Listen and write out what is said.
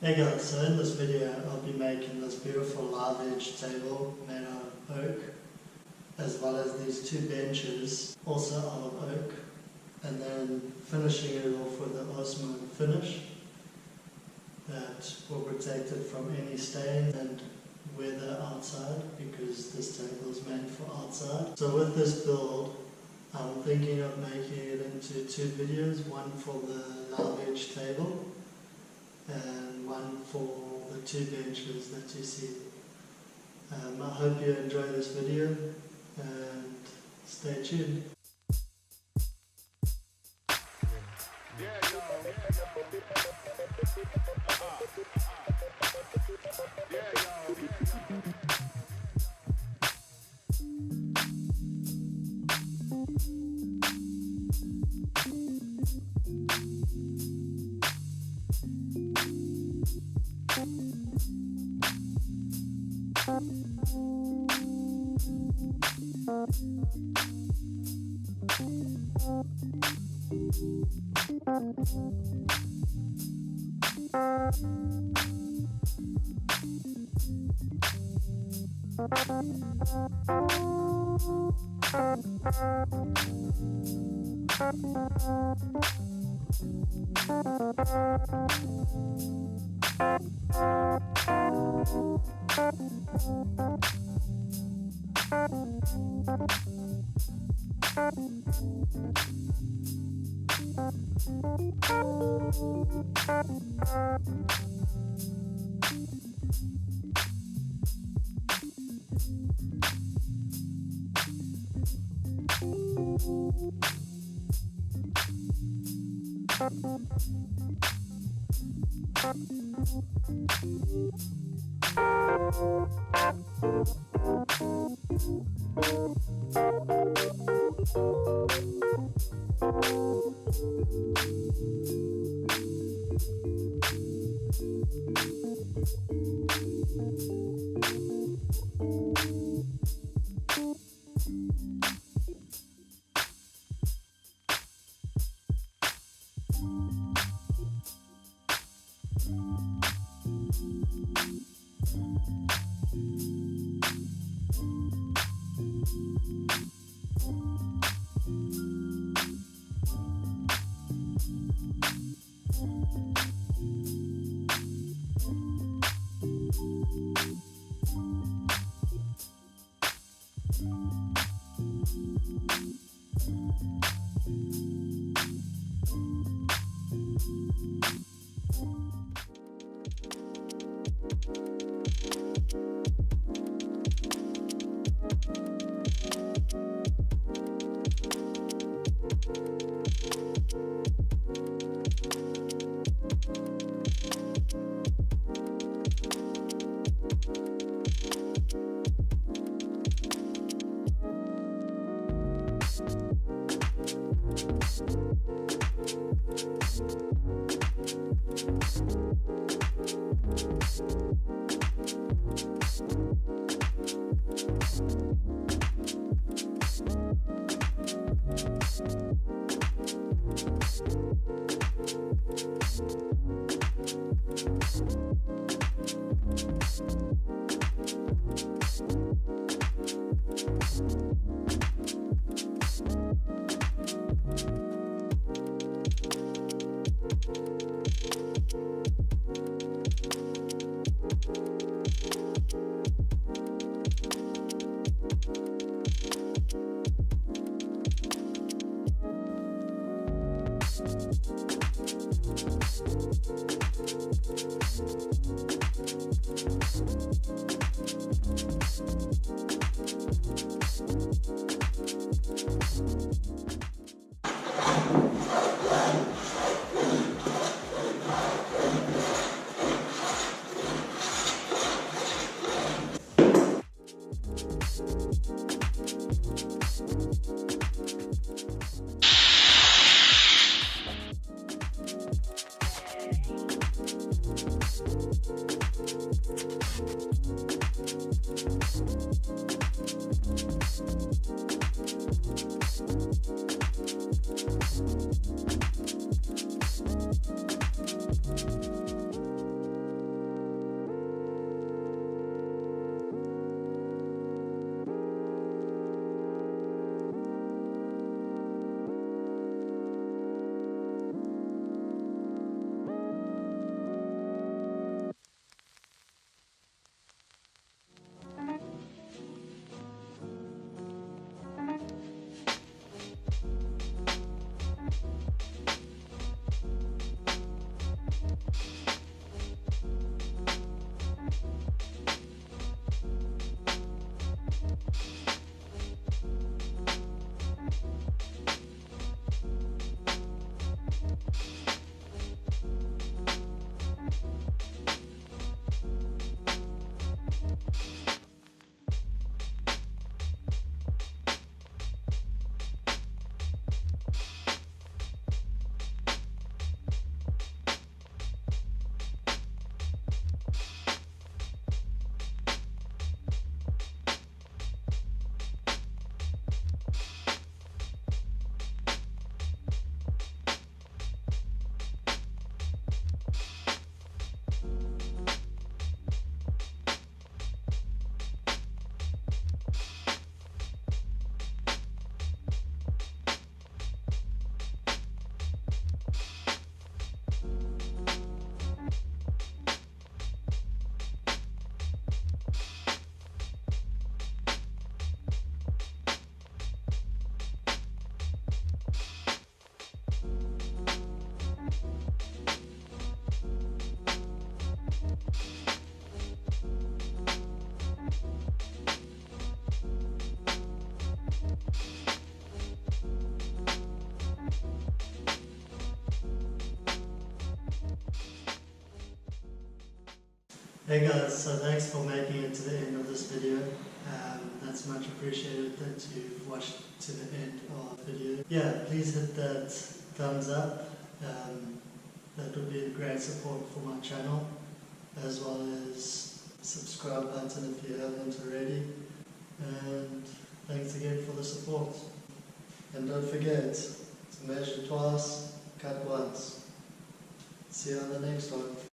Hey guys, so in this video I'll be making this beautiful live edge table made out of oak, as well as these two benches also out of oak, and then finishing it off with an Osmo finish that will protect it from any stain and weather outside, because this table is made for outside. So with this build I'm thinking of making it into two videos, one for the live edge table and one for the two benches that you see. I hope you enjoy this video and stay tuned. Hey guys, so thanks for making it to the end of this video. That's much appreciated that you've watched to the end of the video. Yeah, please hit that thumbs up. That would be a great support for my channel, as well as subscribe button if you haven't already. And thanks again for the support. And don't forget to measure twice, cut once. See you on the next one.